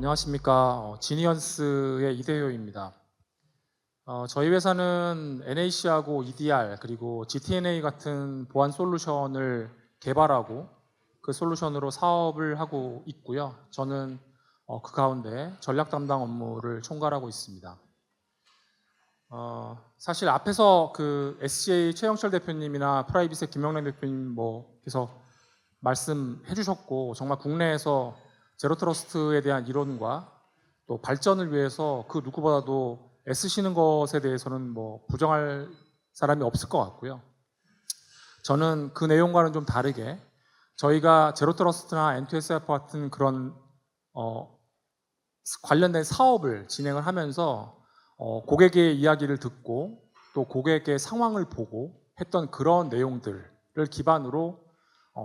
안녕하십니까. 지니언스의 이대효입니다. 저희 회사는 NAC하고 EDR 그리고 GTNA 같은 보안 솔루션을 개발하고 그 솔루션으로 사업을 하고 있고요. 저는 그 가운데 전략 담당 업무를 총괄하고 있습니다. 사실 앞에서 그 SCA 최영철 대표님이나 프라이빗의 김영란 대표님 께서 말씀해 주셨고, 정말 국내에서 제로 트러스트에 대한 이론과 또 발전을 위해서 그 누구보다도 애쓰시는 것에 대해서는 부정할 사람이 없을 것 같고요. 저는 그 내용과는 좀 다르게 저희가 제로 트러스트나 N2SF 같은 그런 관련된 사업을 진행을 하면서 고객의 이야기를 듣고 또 고객의 상황을 보고 했던 그런 내용들을 기반으로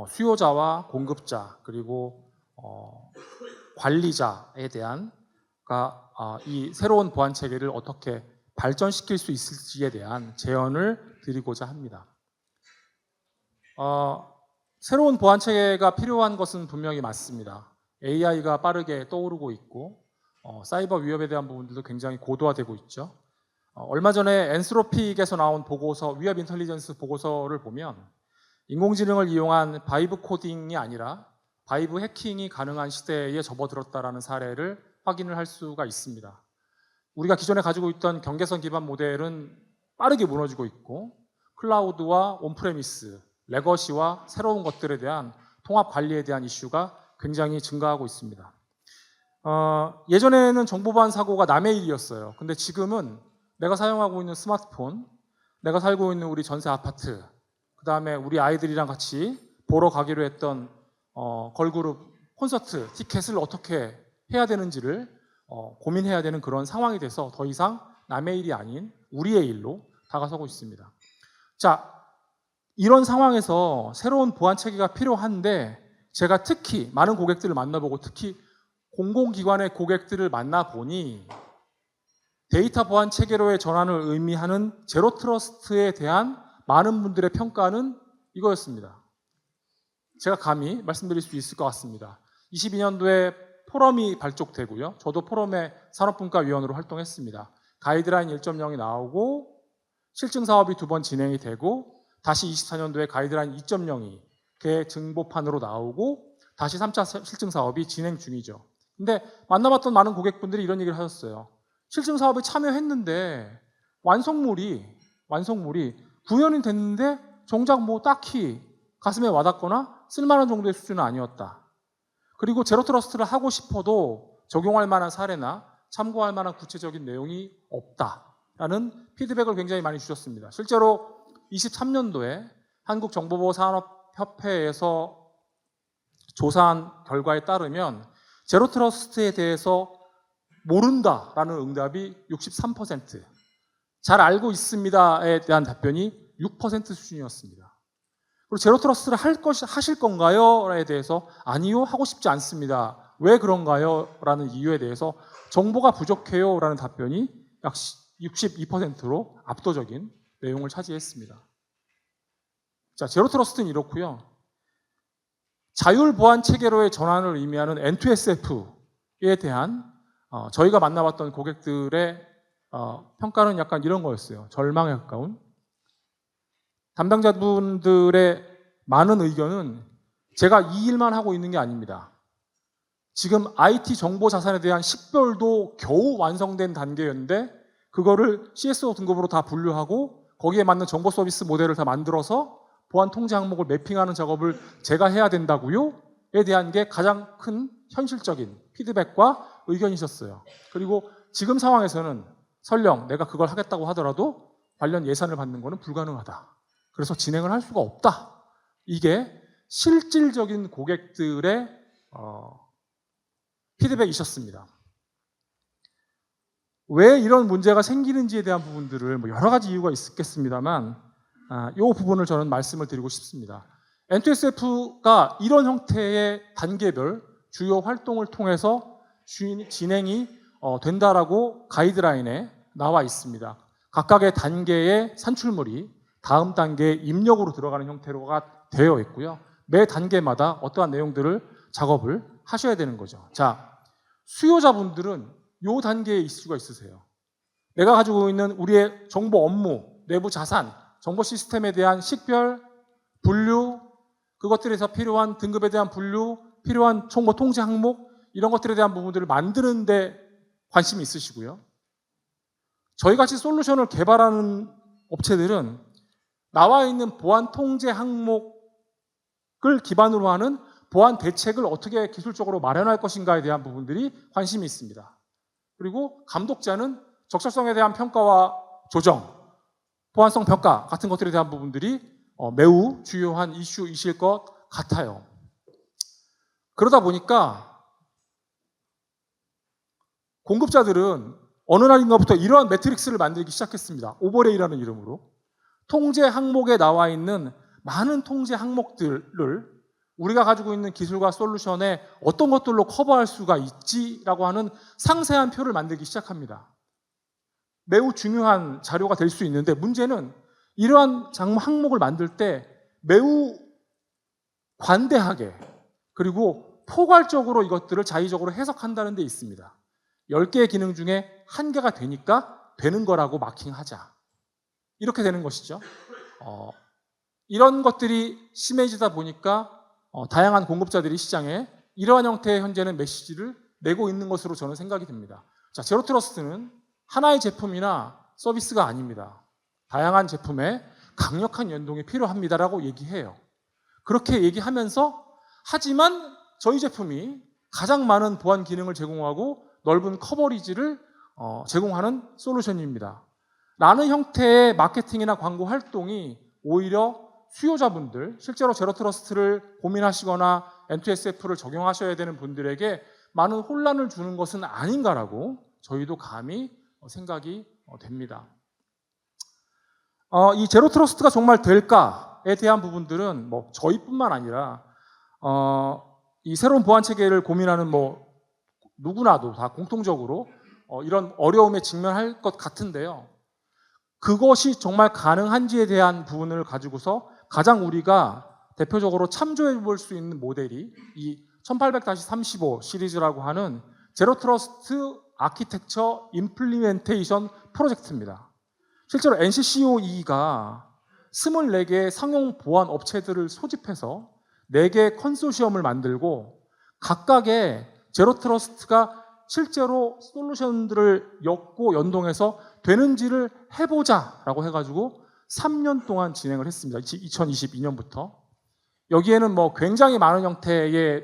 수요자와 공급자 그리고 관리자에 대한 이 새로운 보안 체계를 어떻게 발전시킬 수 있을지에 대한 제언을 드리고자 합니다. 새로운 보안 체계가 필요한 것은 분명히 맞습니다. AI가 빠르게 떠오르고 있고 사이버 위협에 대한 부분들도 굉장히 고도화되고 있죠. 얼마 전에 엔스로픽에서 나온 보고서, 위협 인텔리전스 보고서를 보면 인공지능을 이용한 바이브 코딩이 아니라 바이브 해킹이 가능한 시대에 접어들었다라는 사례를 확인을 할 수가 있습니다. 우리가 기존에 가지고 있던 경계선 기반 모델은 빠르게 무너지고 있고, 클라우드와 온프레미스, 레거시와 새로운 것들에 대한 통합 관리에 대한 이슈가 굉장히 증가하고 있습니다. 예전에는 정보보안 사고가 남의 일이었어요. 근데 지금은 내가 사용하고 있는 스마트폰, 내가 살고 있는 우리 전세 아파트, 그 다음에 우리 아이들이랑 같이 보러 가기로 했던 걸그룹 콘서트 티켓을 어떻게 해야 되는지를 고민해야 되는 그런 상황이 돼서 더 이상 남의 일이 아닌 우리의 일로 다가서고 있습니다. 자, 이런 상황에서 새로운 보안 체계가 필요한데, 제가 특히 많은 고객들을 만나보고 특히 공공기관의 고객들을 만나보니 데이터 보안 체계로의 전환을 의미하는 제로 트러스트에 대한 많은 분들의 평가는 이거였습니다. 제가 감히 말씀드릴 수 있을 것 같습니다. 22년도에 포럼이 발족되고요. 저도 포럼의 산업분과위원으로 활동했습니다. 가이드라인 1.0이 나오고 실증 사업이 2번 진행이 되고 다시 24년도에 가이드라인 2.0이 개증보판으로 나오고 다시 3차 실증 사업이 진행 중이죠. 근데 만나봤던 많은 고객분들이 이런 얘기를 하셨어요. 실증 사업에 참여했는데 완성물이 9년이 됐는데 정작 딱히 가슴에 와닿거나 쓸만한 정도의 수준은 아니었다. 그리고 제로 트러스트를 하고 싶어도 적용할 만한 사례나 참고할 만한 구체적인 내용이 없다라는 피드백을 굉장히 많이 주셨습니다. 실제로 23년도에 한국정보보호산업협회에서 조사한 결과에 따르면 제로 트러스트에 대해서 모른다라는 응답이 63%, 잘 알고 있습니다에 대한 답변이 6% 수준이었습니다. 그리고 제로 트러스트를 하실 건가요?에 대해서 아니요, 하고 싶지 않습니다. 왜 그런가요? 라는 이유에 대해서 정보가 부족해요 라는 답변이 약 62%로 압도적인 내용을 차지했습니다. 자, 제로 트러스트는 이렇고요. 자율 보안 체계로의 전환을 의미하는 N2SF에 대한 저희가 만나봤던 고객들의 평가는 약간 이런 거였어요. 절망에 가까운. 담당자분들의 많은 의견은 제가 이 일만 하고 있는 게 아닙니다. 지금 IT 정보 자산에 대한 식별도 겨우 완성된 단계였는데 그거를 CSO 등급으로 다 분류하고 거기에 맞는 정보 서비스 모델을 다 만들어서 보안 통제 항목을 매핑하는 작업을 제가 해야 된다고요? 에 대한 게 가장 큰 현실적인 피드백과 의견이셨어요. 그리고 지금 상황에서는 설령 내가 그걸 하겠다고 하더라도 관련 예산을 받는 것은 불가능하다. 그래서 진행을 할 수가 없다. 이게 실질적인 고객들의 피드백이셨습니다. 왜 이런 문제가 생기는지에 대한 부분들을 여러 가지 이유가 있겠습니다만 이 부분을 저는 말씀을 드리고 싶습니다. N2SF가 이런 형태의 단계별 주요 활동을 통해서 진행이 된다라고 가이드라인에 나와 있습니다. 각각의 단계의 산출물이 다음 단계의 입력으로 들어가는 형태로가 되어 있고요. 매 단계마다 어떠한 내용들을 작업을 하셔야 되는 거죠. 자, 수요자분들은 요 단계에 이슈가 있으세요. 내가 가지고 있는 우리의 정보 업무, 내부 자산, 정보 시스템에 대한 식별, 분류, 그것들에서 필요한 등급에 대한 분류, 필요한 정보 통제 항목, 이런 것들에 대한 부분들을 만드는 데 관심이 있으시고요. 저희 같이 솔루션을 개발하는 업체들은 나와 있는 보안 통제 항목을 기반으로 하는 보안 대책을 어떻게 기술적으로 마련할 것인가에 대한 부분들이 관심이 있습니다. 그리고 감독자는 적절성에 대한 평가와 조정, 보안성 평가 같은 것들에 대한 부분들이 매우 중요한 이슈이실 것 같아요. 그러다 보니까 공급자들은 어느 날인가부터 이러한 매트릭스를 만들기 시작했습니다. 오버레이라는 이름으로. 통제 항목에 나와 있는 많은 통제 항목들을 우리가 가지고 있는 기술과 솔루션에 어떤 것들로 커버할 수가 있지라고 하는 상세한 표를 만들기 시작합니다. 매우 중요한 자료가 될 수 있는데 문제는 이러한 항목을 만들 때 매우 관대하게 그리고 포괄적으로 이것들을 자의적으로 해석한다는 데 있습니다. 10개의 기능 중에 1개가 되니까 되는 거라고 마킹하자. 이렇게 되는 것이죠. 이런 것들이 심해지다 보니까 다양한 공급자들이 시장에 이러한 형태의 현재는 메시지를 내고 있는 것으로 저는 생각이 듭니다. 자, 제로트러스트는 하나의 제품이나 서비스가 아닙니다. 다양한 제품에 강력한 연동이 필요합니다라고 얘기해요. 그렇게 얘기하면서 하지만 저희 제품이 가장 많은 보안 기능을 제공하고 넓은 커버리지를 제공하는 솔루션입니다. 라는 형태의 마케팅이나 광고 활동이 오히려 수요자분들, 실제로 제로트러스트를 고민하시거나 N2SF를 적용하셔야 되는 분들에게 많은 혼란을 주는 것은 아닌가라고 저희도 감히 생각이 됩니다. 이 제로트러스트가 정말 될까에 대한 부분들은 뭐 저희뿐만 아니라 이 새로운 보안 체계를 고민하는 누구나도 다 공통적으로 이런 어려움에 직면할 것 같은데요. 그것이 정말 가능한지에 대한 부분을 가지고서 가장 우리가 대표적으로 참조해 볼 수 있는 모델이 이 1800-35 시리즈라고 하는 제로 트러스트 아키텍처 임플리멘테이션 프로젝트입니다. 실제로 NCCOE가 24개의 상용 보안 업체들을 소집해서 4개의 컨소시엄을 만들고 각각의 제로 트러스트가 실제로 솔루션들을 엮고 연동해서 되는지를 해보자라고 해가지고 3년 동안 진행을 했습니다. 2022년부터. 여기에는 굉장히 많은 형태의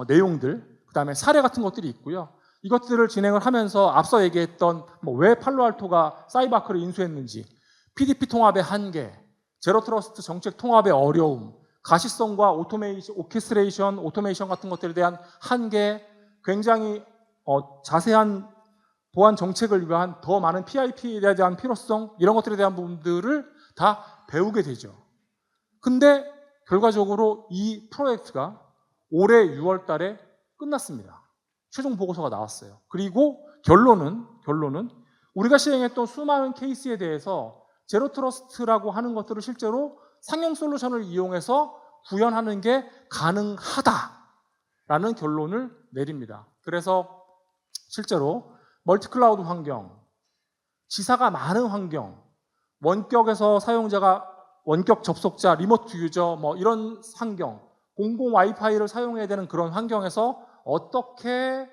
내용들, 그 다음에 사례 같은 것들이 있고요. 이것들을 진행을 하면서 앞서 얘기했던 왜 팔로알토가 사이버아크를 인수했는지, PDP 통합의 한계, 제로 트러스트 정책 통합의 어려움, 가시성과 오케스트레이션, 오토메이션 같은 것들에 대한 한계, 굉장히 자세한 보안 정책을 위한 더 많은 PIP에 대한 필요성, 이런 것들에 대한 부분들을 다 배우게 되죠. 근데 결과적으로 이 프로젝트가 올해 6월 달에 끝났습니다. 최종 보고서가 나왔어요. 그리고 결론은 우리가 시행했던 수많은 케이스에 대해서 제로 트러스트라고 하는 것들을 실제로 상용 솔루션을 이용해서 구현하는 게 가능하다라는 결론을 내립니다. 그래서 실제로 멀티 클라우드 환경, 지사가 많은 환경, 원격에서 사용자가 원격 접속자, 리모트 유저 이런 환경, 공공 와이파이를 사용해야 되는 그런 환경에서 어떻게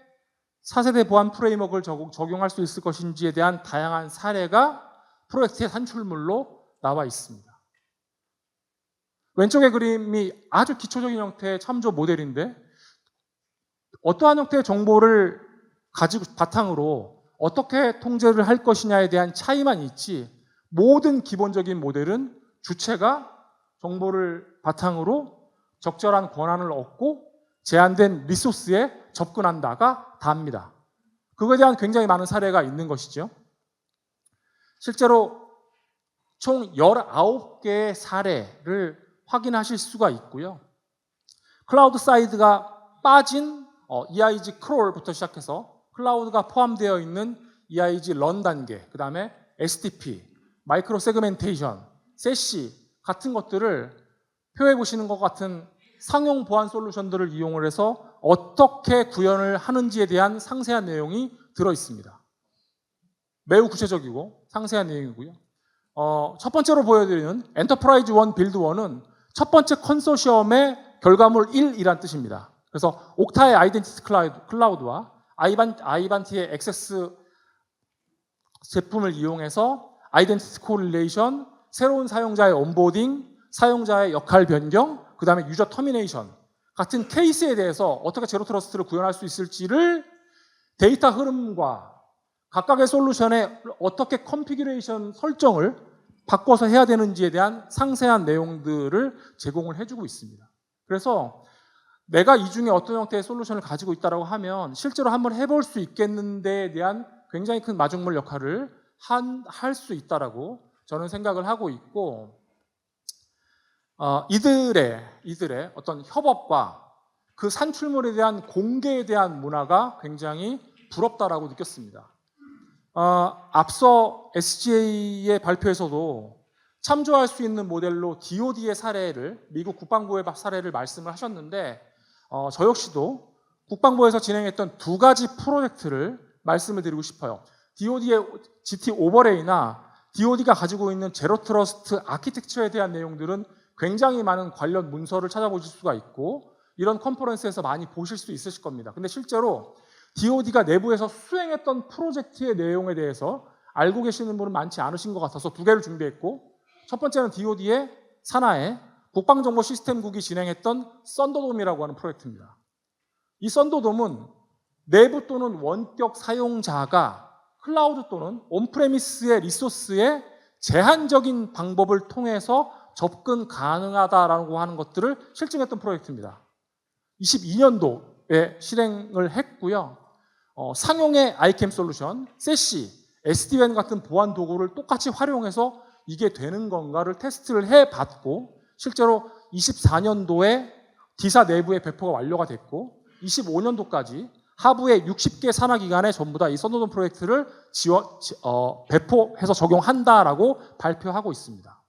4세대 보안 프레임워크를 적용할 수 있을 것인지에 대한 다양한 사례가 프로젝트의 산출물로 나와 있습니다. 왼쪽의 그림이 아주 기초적인 형태의 참조 모델인데 어떠한 형태의 정보를 가지고 바탕으로 어떻게 통제를 할 것이냐에 대한 차이만 있지 모든 기본적인 모델은 주체가 정보를 바탕으로 적절한 권한을 얻고 제한된 리소스에 접근한다가 다입니다. 그거에 대한 굉장히 많은 사례가 있는 것이죠. 실제로 총 19개의 사례를 확인하실 수가 있고요. 클라우드 사이드가 빠진 EIG 크롤부터 시작해서 클라우드가 포함되어 있는 EIG 런 단계, 그 다음에 SDP, 마이크로 세그멘테이션, 세시 같은 것들을 표해 보시는 것 같은 상용 보안 솔루션들을 이용을 해서 어떻게 구현을 하는지에 대한 상세한 내용이 들어 있습니다. 매우 구체적이고 상세한 내용이고요. 첫 번째로 보여드리는 엔터프라이즈 1 빌드 1은 첫 번째 컨소시엄의 결과물 1이란 뜻입니다. 그래서 옥타의 아이덴티티 클라우드와 아이반티의 액세스 제품을 이용해서 아이덴티티 코릴레이션, 새로운 사용자의 온보딩, 사용자의 역할 변경, 그 다음에 유저 터미네이션 같은 케이스에 대해서 어떻게 제로 트러스트를 구현할 수 있을지를 데이터 흐름과 각각의 솔루션에 어떻게 컨피규레이션 설정을 바꿔서 해야 되는지에 대한 상세한 내용들을 제공을 해주고 있습니다. 그래서 내가 이 중에 어떤 형태의 솔루션을 가지고 있다고 하면 실제로 한번 해볼 수 있겠는데에 대한 굉장히 큰 마중물 역할을 할 수 있다라고 저는 생각을 하고 있고, 이들의 어떤 협업과 그 산출물에 대한 공개에 대한 문화가 굉장히 부럽다라고 느꼈습니다. 앞서 SGA의 발표에서도 참조할 수 있는 모델로 DoD의 사례를, 미국 국방부의 사례를 말씀을 하셨는데, 저 역시도 국방부에서 진행했던 두 가지 프로젝트를 말씀을 드리고 싶어요. DoD의 GT 오버레이나 DoD가 가지고 있는 제로 트러스트 아키텍처에 대한 내용들은 굉장히 많은 관련 문서를 찾아보실 수가 있고 이런 컨퍼런스에서 많이 보실 수 있으실 겁니다. 근데 실제로 DoD가 내부에서 수행했던 프로젝트의 내용에 대해서 알고 계시는 분은 많지 않으신 것 같아서 두 개를 준비했고, 첫 번째는 DoD의 산하에 국방정보 시스템국이 진행했던 썬더돔이라고 하는 프로젝트입니다. 이 썬더돔은 내부 또는 원격 사용자가 클라우드 또는 온프레미스의 리소스에 제한적인 방법을 통해서 접근 가능하다라고 하는 것들을 실증했던 프로젝트입니다. 22년도에 실행을 했고요. 상용의 아이캠 솔루션, 세시, SD-WAN 같은 보안 도구를 똑같이 활용해서 이게 되는 건가를 테스트를 해봤고 실제로 24년도에 D사 내부의 배포가 완료가 됐고 25년도까지 하부의 60개 산하기관에 전부 다 이 썬더돔 프로젝트를 배포해서 적용한다라고 발표하고 있습니다.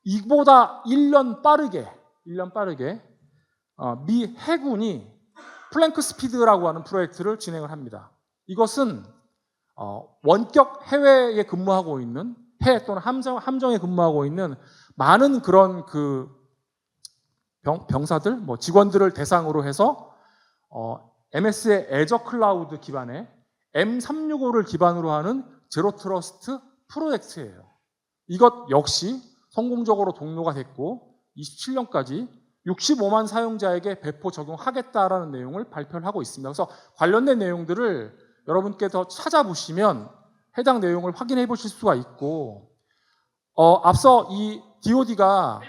이보다 1년 빠르게 미 해군이 플랭크 스피드라고 하는 프로젝트를 진행을 합니다. 이것은 원격 해외에 근무하고 있는 해외 또는 함정에 근무하고 있는 많은 그런 그 병사들, 직원들을 대상으로 해서 MS의 애저 클라우드 기반의 M365를 기반으로 하는 제로 트러스트 프로젝트예요. 이것 역시 성공적으로 종료가 됐고 27년까지 65만 사용자에게 배포 적용하겠다라는 내용을 발표를 하고 있습니다. 그래서 관련된 내용들을 여러분께서 찾아보시면 해당 내용을 확인해 보실 수가 있고, 앞서 이 DoD가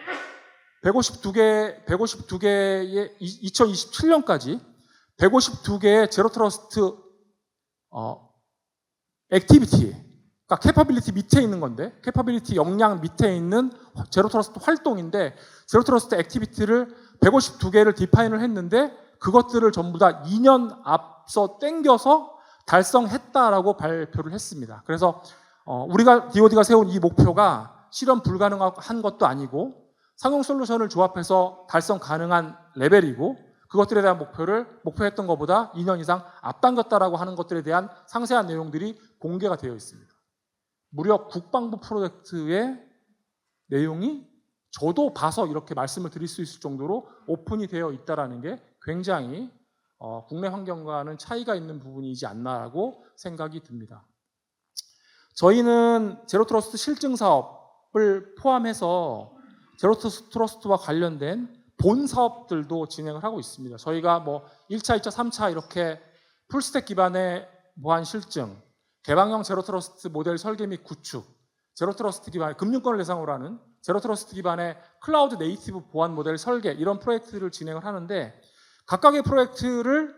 152개의 2027년까지 152개의 제로 트러스트 액티비티, 그러니까 캐퍼빌리티 밑에 있는 건데, 캐퍼빌리티 역량 밑에 있는 제로 트러스트 활동인데, 제로 트러스트 액티비티를 152개를 디파인을 했는데 그것들을 전부 다 2년 앞서 땡겨서 달성했다라고 발표를 했습니다. 그래서 DoD가 세운 이 목표가 실현 불가능한 것도 아니고 상용 솔루션을 조합해서 달성 가능한 레벨이고, 그것들에 대한 목표했던 것보다 2년 이상 앞당겼다라고 하는 것들에 대한 상세한 내용들이 공개가 되어 있습니다. 무려 국방부 프로젝트의 내용이 저도 봐서 이렇게 말씀을 드릴 수 있을 정도로 오픈이 되어 있다는 게 굉장히 국내 환경과는 차이가 있는 부분이지 않나라고 생각이 듭니다. 저희는 제로 트러스트 실증 사업을 포함해서 제로 트러스트와 관련된 본 사업들도 진행을 하고 있습니다. 저희가 1차, 2차, 3차 이렇게 풀스택 기반의 보안 실증, 개방형 제로 트러스트 모델 설계 및 구축, 제로 트러스트 기반의 금융권을 대상으로 하는 제로 트러스트 기반의 클라우드 네이티브 보안 모델 설계, 이런 프로젝트를 진행을 하는데, 각각의 프로젝트를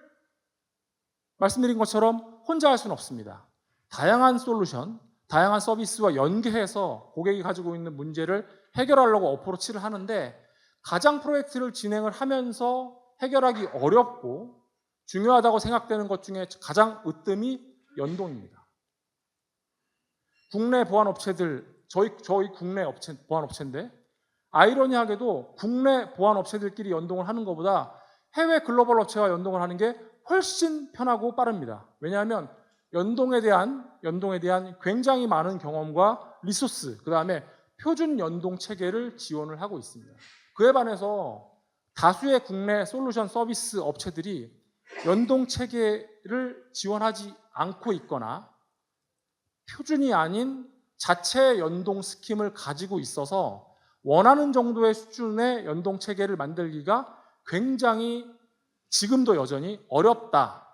말씀드린 것처럼 혼자 할 수는 없습니다. 다양한 솔루션, 다양한 서비스와 연계해서 고객이 가지고 있는 문제를 해결하려고 어프로치를 하는데, 가장 프로젝트를 진행을 하면서 해결하기 어렵고 중요하다고 생각되는 것 중에 가장 으뜸이 연동입니다. 국내 보안 업체들, 저희 국내 보안 업체인데, 아이러니하게도 국내 보안 업체들끼리 연동을 하는 것보다 해외 글로벌 업체와 연동을 하는 게 훨씬 편하고 빠릅니다. 왜냐하면 연동에 대한 굉장히 많은 경험과 리소스, 그 다음에 표준 연동 체계를 지원을 하고 있습니다. 그에 반해서 다수의 국내 솔루션 서비스 업체들이 연동 체계를 지원하지 않고 있거나 표준이 아닌 자체 연동 스킴을 가지고 있어서 원하는 정도의 수준의 연동 체계를 만들기가 굉장히 지금도 여전히 어렵다.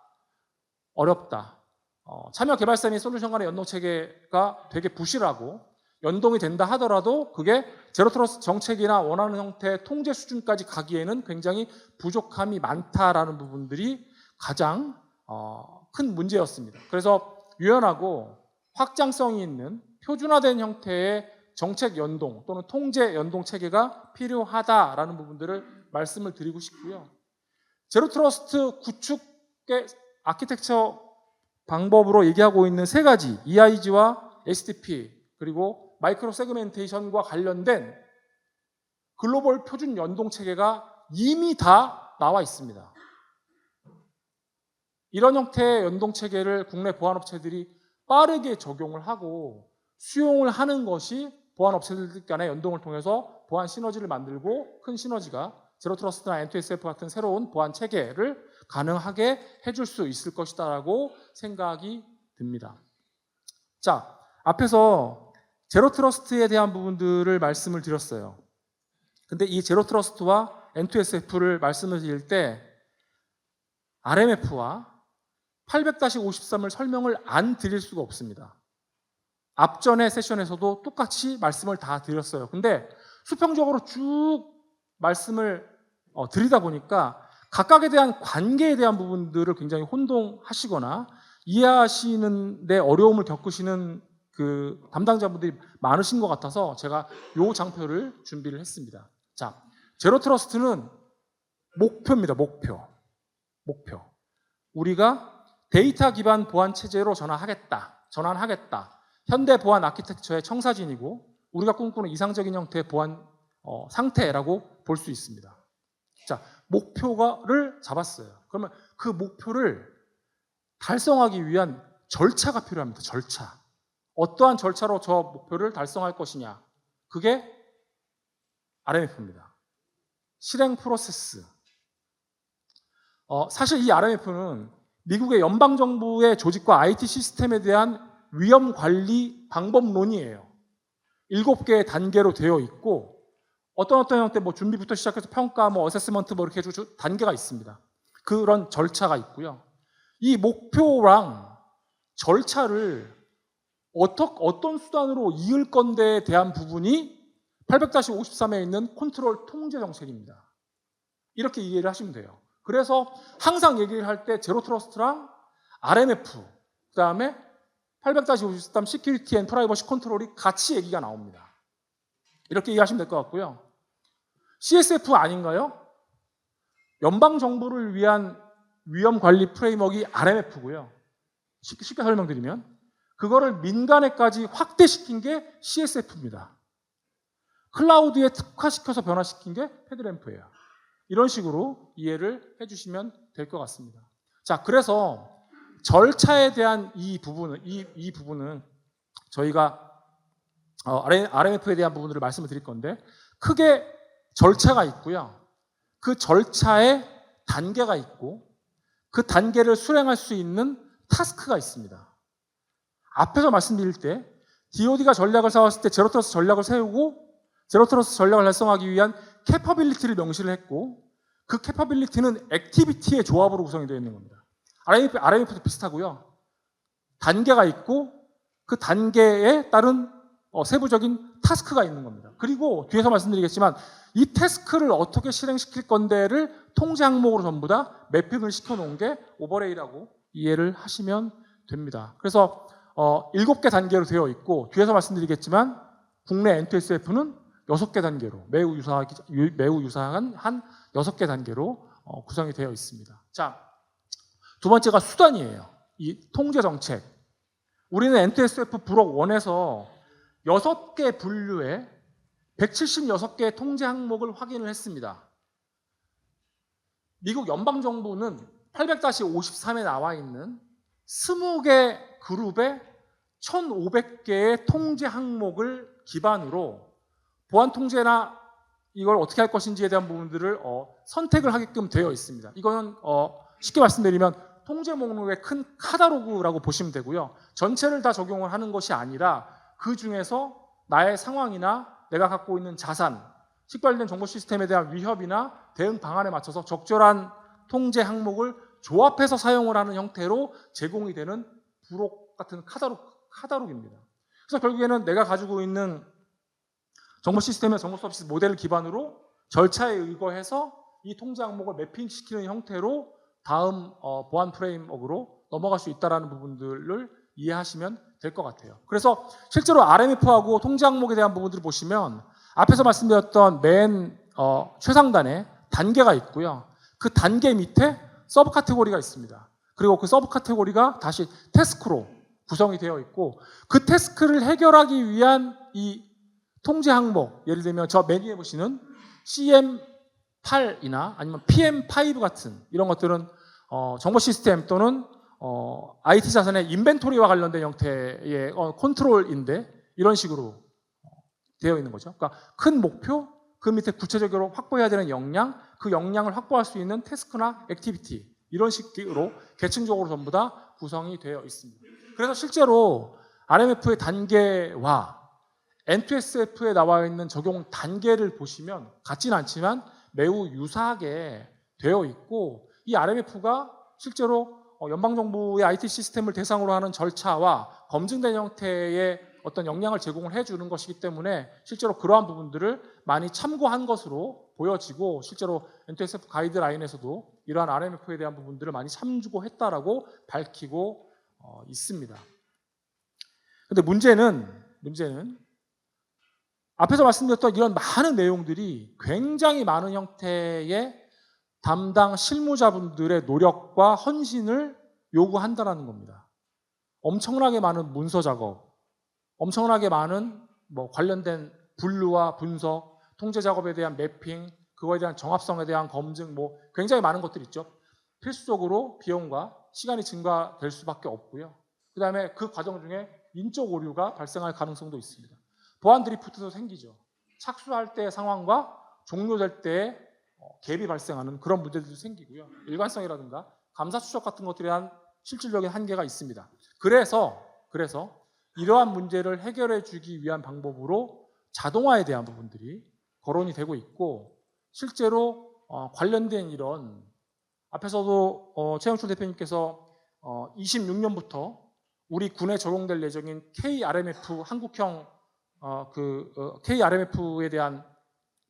참여 개발사 및 솔루션 간의 연동 체계가 되게 부실하고 연동이 된다 하더라도 그게 제로 트러스트 정책이나 원하는 형태의 통제 수준까지 가기에는 굉장히 부족함이 많다라는 부분들이 가장 큰 문제였습니다. 그래서 유연하고 확장성이 있는 표준화된 형태의 정책 연동 또는 통제 연동 체계가 필요하다라는 부분들을 말씀을 드리고 싶고요. 제로 트러스트 구축의 아키텍처 방법으로 얘기하고 있는 세 가지 EIG와 SDP 그리고 마이크로 세그멘테이션과 관련된 글로벌 표준 연동 체계가 이미 다 나와 있습니다. 이런 형태의 연동 체계를 국내 보안업체들이 빠르게 적용을 하고 수용을 하는 것이 보안업체들 간의 연동을 통해서 보안 시너지를 만들고 큰 시너지가 제로 트러스트나 N2SF 같은 새로운 보안 체계를 가능하게 해줄 수 있을 것이다라고 생각이 듭니다. 자, 앞에서 제로 트러스트에 대한 부분들을 말씀을 드렸어요. 근데 이 제로 트러스트와 N2SF를 말씀을 드릴 때 RMF와 800-53을 설명을 안 드릴 수가 없습니다. 앞전의 세션에서도 똑같이 말씀을 다 드렸어요. 근데 수평적으로 쭉 말씀을 드리다 보니까 각각에 대한 관계에 대한 부분들을 굉장히 혼동하시거나 이해하시는 데 어려움을 겪으시는 그 담당자분들이 많으신 것 같아서 제가 요 장표를 준비를 했습니다. 자, 제로 트러스트는 목표입니다. 목표. 우리가 데이터 기반 보안 체제로 전환하겠다. 현대 보안 아키텍처의 청사진이고 우리가 꿈꾸는 이상적인 형태의 보안 상태라고 볼 수 있습니다. 자, 목표를 잡았어요. 그러면 그 목표를 달성하기 위한 절차가 필요합니다. 절차. 어떠한 절차로 저 목표를 달성할 것이냐. 그게 RMF입니다. 실행 프로세스. 사실 이 RMF는 미국의 연방정부의 조직과 IT 시스템에 대한 위험 관리 방법론이에요. 7개의 단계로 되어 있고 어떤 형태 준비부터 시작해서 평가, 어세스먼트 이렇게 단계가 있습니다. 그런 절차가 있고요. 이 목표랑 절차를 어떤 수단으로 이을 건데에 대한 부분이 800-53에 있는 컨트롤 통제 정책입니다. 이렇게 이해를 하시면 돼요. 그래서 항상 얘기를 할 때 제로 트러스트랑 RMF, 그 다음에 800-53 시큐리티 앤 프라이버시 컨트롤이 같이 얘기가 나옵니다. 이렇게 이해하시면 될 것 같고요. CSF 아닌가요? 연방정부를 위한 위험관리 프레임워크가 RMF고요. 쉽게 설명드리면 그거를 민간에까지 확대시킨 게 CSF입니다. 클라우드에 특화시켜서 변화시킨 게 FedRAMP예요. 이런 식으로 이해를 해주시면 될 것 같습니다. 자, 그래서 절차에 대한 이 부분은 저희가 RMF에 대한 부분들을 말씀을 드릴 건데 크게 절차가 있고요. 그 절차에 단계가 있고 그 단계를 수행할 수 있는 타스크가 있습니다. 앞에서 말씀드릴 때 DoD가 전략을 세웠을 때 제로 트러스트 전략을 세우고 제로 트러스트 전략을 달성하기 위한 캐퍼빌리티를 명시를 했고 그 캐퍼빌리티는 액티비티의 조합으로 구성이 되어 있는 겁니다. RMF도 비슷하고요. 단계가 있고 그 단계에 따른 세부적인 타스크가 있는 겁니다. 그리고 뒤에서 말씀드리겠지만 이 태스크를 어떻게 실행시킬 건데를 통제 항목으로 전부 다 매핑을 시켜놓은 게 오버레이라고 이해를 하시면 됩니다. 그래서 7개 단계로 되어 있고 뒤에서 말씀드리겠지만 국내 N2SF는 6개 단계로 매우 유사한 한 6개 단계로 구성이 되어 있습니다. 자, 두 번째가 수단이에요. 이 통제 정책. 우리는 N2SF 블록 1에서 6개 분류의 176개의 통제 항목을 확인을 했습니다. 미국 연방정부는 800-53에 나와 있는 20개 그룹의 1,500개의 통제 항목을 기반으로 보안 통제나 이걸 어떻게 할 것인지에 대한 부분들을 선택을 하게끔 되어 있습니다. 이거는 쉽게 말씀드리면 통제 목록의 큰 카탈로그라고 보시면 되고요. 전체를 다 적용을 하는 것이 아니라 그 중에서 나의 상황이나 내가 갖고 있는 자산, 식별된 정보 시스템에 대한 위협이나 대응 방안에 맞춰서 적절한 통제 항목을 조합해서 사용을 하는 형태로 제공이 되는 부록 같은 카탈로그입니다. 그래서 결국에는 내가 가지고 있는 정보 시스템의 정보 서비스 모델을 기반으로 절차에 의거해서 이 통제 항목을 매핑시키는 형태로 다음 보안 프레임워크로 넘어갈 수 있다는 부분들을 이해하시면 될 것 같아요. 그래서 실제로 RMF하고 통제 항목에 대한 부분들을 보시면 앞에서 말씀드렸던 맨 최상단에 단계가 있고요. 그 단계 밑에 서브 카테고리가 있습니다. 그리고 그 서브 카테고리가 다시 태스크로 구성이 되어 있고 그 태스크를 해결하기 위한 이 통제 항목, 예를 들면 저 메뉴에 보시는 CM8이나 아니면 PM5 같은 이런 것들은 정보 시스템 또는 IT 자산의 인벤토리와 관련된 형태의 컨트롤인데 이런 식으로 되어 있는 거죠. 그러니까 큰 목표, 그 밑에 구체적으로 확보해야 되는 역량, 그 역량을 확보할 수 있는 태스크나 액티비티 이런 식으로 계층적으로 전부 다 구성이 되어 있습니다. 그래서 실제로 RMF의 단계와 N2SF에 나와 있는 적용 단계를 보시면 같지는 않지만 매우 유사하게 되어 있고 이 RMF가 실제로 연방정부의 IT 시스템을 대상으로 하는 절차와 검증된 형태의 어떤 역량을 제공을 해주는 것이기 때문에 실제로 그러한 부분들을 많이 참고한 것으로 보여지고 실제로 N2SF 가이드라인에서도 이러한 RMF에 대한 부분들을 많이 참고했다라고 밝히고 있습니다. 근데 문제는 앞에서 말씀드렸던 이런 많은 내용들이 굉장히 많은 형태의 담당 실무자분들의 노력과 헌신을 요구한다는 겁니다. 엄청나게 많은 문서 작업, 엄청나게 많은 관련된 분류와 분석, 통제 작업에 대한 매핑, 그거에 대한 정합성에 대한 검증, 굉장히 많은 것들이 있죠. 필수적으로 비용과 시간이 증가될 수밖에 없고요. 그 다음에 그 과정 중에 인적 오류가 발생할 가능성도 있습니다. 보안 드리프트도 생기죠. 착수할 때의 상황과 종료될 때의 갭이 발생하는 그런 문제들도 생기고요. 일관성이라든가 감사 추적 같은 것들에 대한 실질적인 한계가 있습니다. 그래서 이러한 문제를 해결해 주기 위한 방법으로 자동화에 대한 부분들이 거론이 되고 있고 실제로 관련된 이런 앞에서도 최영철 대표님께서 26년부터 우리 군에 적용될 예정인 KRMF 한국형 KRMF에 대한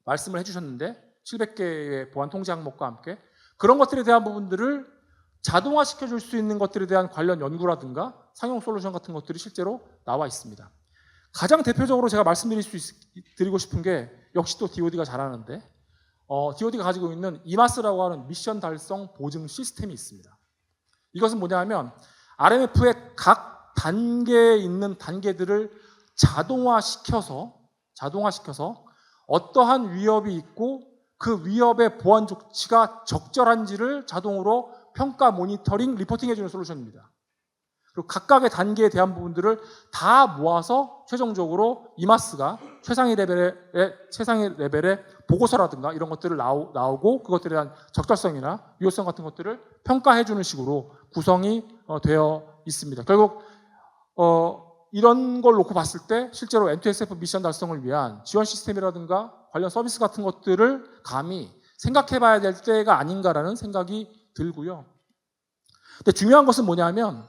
말씀을 해주셨는데 700개의 보안 통제 항목과 함께 그런 것들에 대한 부분들을 자동화시켜 줄 수 있는 것들에 대한 관련 연구라든가 상용 솔루션 같은 것들이 실제로 나와 있습니다. 가장 대표적으로 제가 드리고 싶은 게 역시 또 DoD가 잘하는데 DoD가 가지고 있는 이마스라고 하는 미션 달성 보증 시스템이 있습니다. 이것은 뭐냐면 RMF의 각 단계에 있는 단계들을 자동화시켜서 어떠한 위협이 있고 그 위협의 보안 조치가 적절한지를 자동으로 평가, 모니터링, 리포팅해주는 솔루션입니다. 그리고 각각의 단계에 대한 부분들을 다 모아서 최종적으로 이마스가 최상위 레벨의 보고서라든가 이런 것들을 나오고 그것들에 대한 적절성이나 유효성 같은 것들을 평가해주는 식으로 구성이 되어 있습니다. 결국 이런 걸 놓고 봤을 때 실제로 N2SF 미션 달성을 위한 지원 시스템이라든가 관련 서비스 같은 것들을 감히 생각해봐야 될 때가 아닌가라는 생각이 들고요. 근데 중요한 것은 뭐냐면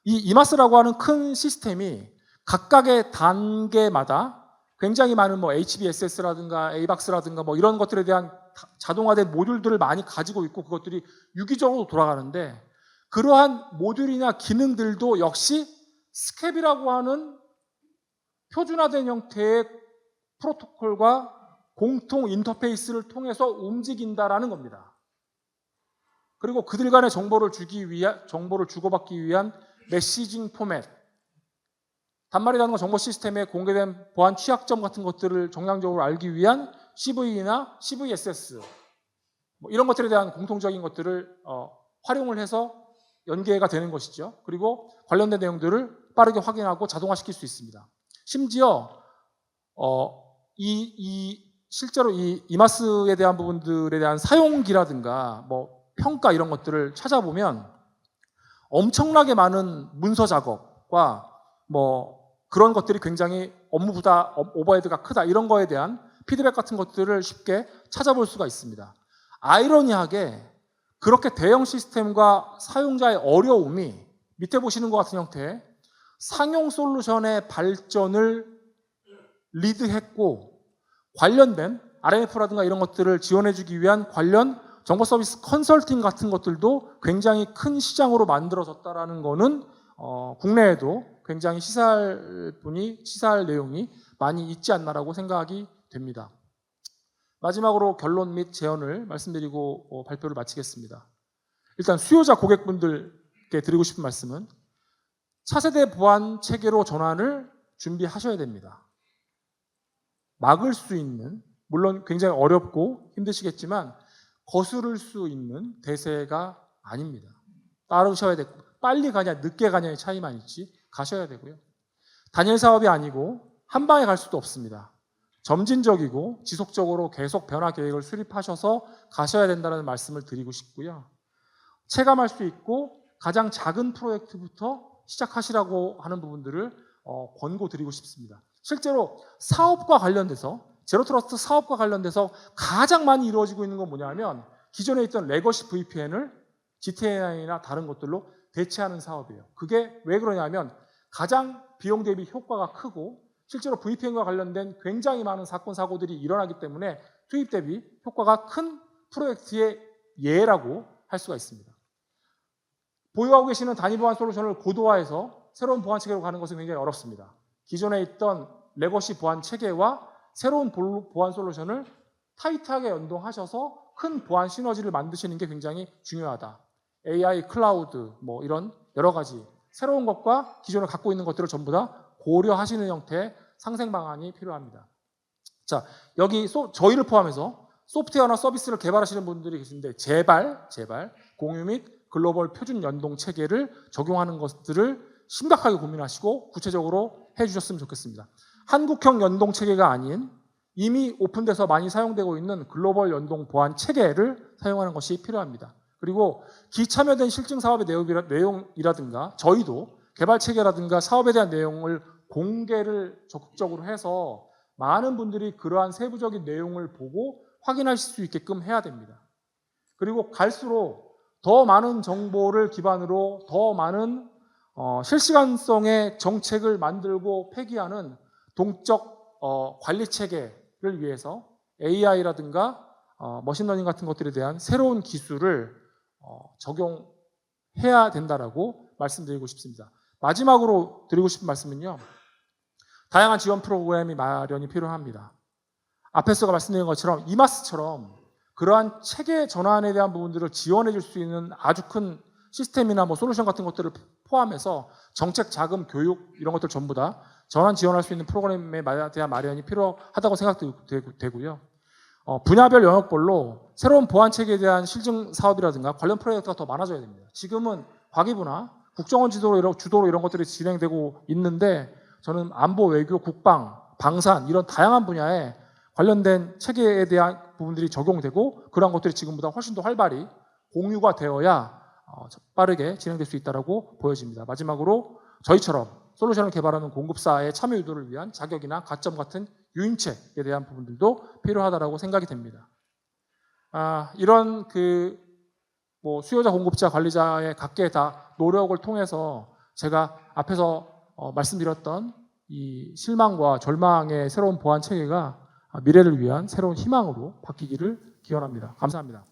이 이마스라고 하는 큰 시스템이 각각의 단계마다 굉장히 많은 HBSS라든가 ABAX라든가 이런 것들에 대한 자동화된 모듈들을 많이 가지고 있고 그것들이 유기적으로 돌아가는데 그러한 모듈이나 기능들도 역시 스캡이라고 하는 표준화된 형태의 프로토콜과 공통 인터페이스를 통해서 움직인다라는 겁니다. 그리고 그들 간의 정보를 주고받기 위한 메시징 포맷, 단말이라는 건 정보 시스템에 공개된 보안 취약점 같은 것들을 정량적으로 알기 위한 CVE나 CVSS, 뭐 이런 것들에 대한 공통적인 것들을 활용을 해서 연계가 되는 것이죠. 그리고 관련된 내용들을 빠르게 확인하고 자동화시킬 수 있습니다. 심지어 실제로 이 이마스에 대한 부분들에 대한 사용기라든가 뭐 평가 이런 것들을 찾아보면 엄청나게 많은 문서 작업과 뭐 그런 것들이 굉장히 업무보다 오버헤드가 크다 이런 거에 대한 피드백 같은 것들을 쉽게 찾아볼 수가 있습니다. 아이러니하게 그렇게 대형 시스템과 사용자의 어려움이 밑에 보시는 것 같은 형태의 상용 솔루션의 발전을 리드했고 관련된 RMF라든가 이런 것들을 지원해주기 위한 관련 정보 서비스 컨설팅 같은 것들도 굉장히 큰 시장으로 만들어졌다라는 거는 국내에도 굉장히 시사할 내용이 많이 있지 않나라고 생각이 됩니다. 마지막으로 결론 및 제언을 말씀드리고 발표를 마치겠습니다. 일단 수요자 고객분들께 드리고 싶은 말씀은 차세대 보안 체계로 전환을 준비하셔야 됩니다. 막을 수 있는, 물론 굉장히 어렵고 힘드시겠지만 거스를 수 있는 대세가 아닙니다. 따르셔야 되고 빨리 가냐 늦게 가냐의 차이만 있지 가셔야 되고요. 단일 사업이 아니고 한 방에 갈 수도 없습니다. 점진적이고 지속적으로 계속 변화 계획을 수립하셔서 가셔야 된다는 말씀을 드리고 싶고요. 체감할 수 있고 가장 작은 프로젝트부터 시작하시라고 하는 부분들을 권고드리고 싶습니다. 실제로 사업과 관련돼서 제로트러스트 사업과 관련돼서 가장 많이 이루어지고 있는 건 뭐냐면 기존에 있던 레거시 VPN을 GTN이나 다른 것들로 대체하는 사업이에요. 그게 왜 그러냐면 가장 비용 대비 효과가 크고 실제로 VPN과 관련된 굉장히 많은 사건 사고들이 일어나기 때문에 투입 대비 효과가 큰 프로젝트의 예라고 할 수가 있습니다. 보유하고 계시는 단위 보안 솔루션을 고도화해서 새로운 보안 체계로 가는 것은 굉장히 어렵습니다. 기존에 있던 레거시 보안 체계와 새로운 보안 솔루션을 타이트하게 연동하셔서 큰 보안 시너지를 만드시는 게 굉장히 중요하다. AI, 클라우드, 뭐 이런 여러 가지 새로운 것과 기존에 갖고 있는 것들을 전부 다 고려하시는 형태의 상생 방안이 필요합니다. 자, 여기 저희를 포함해서 소프트웨어나 서비스를 개발하시는 분들이 계신데 제발 공유 및 글로벌 표준 연동 체계를 적용하는 것들을 심각하게 고민하시고 구체적으로 해주셨으면 좋겠습니다. 한국형 연동 체계가 아닌 이미 오픈돼서 많이 사용되고 있는 글로벌 연동 보안 체계를 사용하는 것이 필요합니다. 그리고 기참여된 실증 사업의 내용이라든가 저희도 개발 체계라든가 사업에 대한 내용을 공개를 적극적으로 해서 많은 분들이 그러한 세부적인 내용을 보고 확인하실 수 있게끔 해야 됩니다. 그리고 갈수록 더 많은 정보를 기반으로 더 많은 실시간성의 정책을 만들고 폐기하는 동적 관리 체계를 위해서 AI라든가 머신러닝 같은 것들에 대한 새로운 기술을 적용해야 된다라고 말씀드리고 싶습니다. 마지막으로 드리고 싶은 말씀은요. 다양한 지원 프로그램이 마련이 필요합니다. 앞에서 말씀드린 것처럼 이마스처럼 그러한 체계 전환에 대한 부분들을 지원해 줄 수 있는 아주 큰 시스템이나 뭐 솔루션 같은 것들을 포함해서 정책, 자금, 교육 이런 것들 전부 다 전환 지원할 수 있는 프로그램에 대한 마련이 필요하다고 생각되고요. 분야별 영역별로 새로운 보안 체계에 대한 실증 사업이라든가 관련 프로젝트가 더 많아져야 됩니다. 지금은 과기부나 국정원 주도로 이런 것들이 진행되고 있는데 저는 안보, 외교, 국방, 방산 이런 다양한 분야에 관련된 체계에 대한 부분들이 적용되고 그런 것들이 지금보다 훨씬 더 활발히 공유가 되어야 빠르게 진행될 수 있다고 보여집니다. 마지막으로 저희처럼 솔루션을 개발하는 공급사의 참여 유도를 위한 자격이나 가점 같은 유인책에 대한 부분들도 필요하다고 생각이 됩니다. 이런 수요자, 공급자, 관리자의 각계의 다 노력을 통해서 제가 앞에서 말씀드렸던 이 실망과 절망의 새로운 보안 체계가 미래를 위한 새로운 희망으로 바뀌기를 기원합니다. 감사합니다.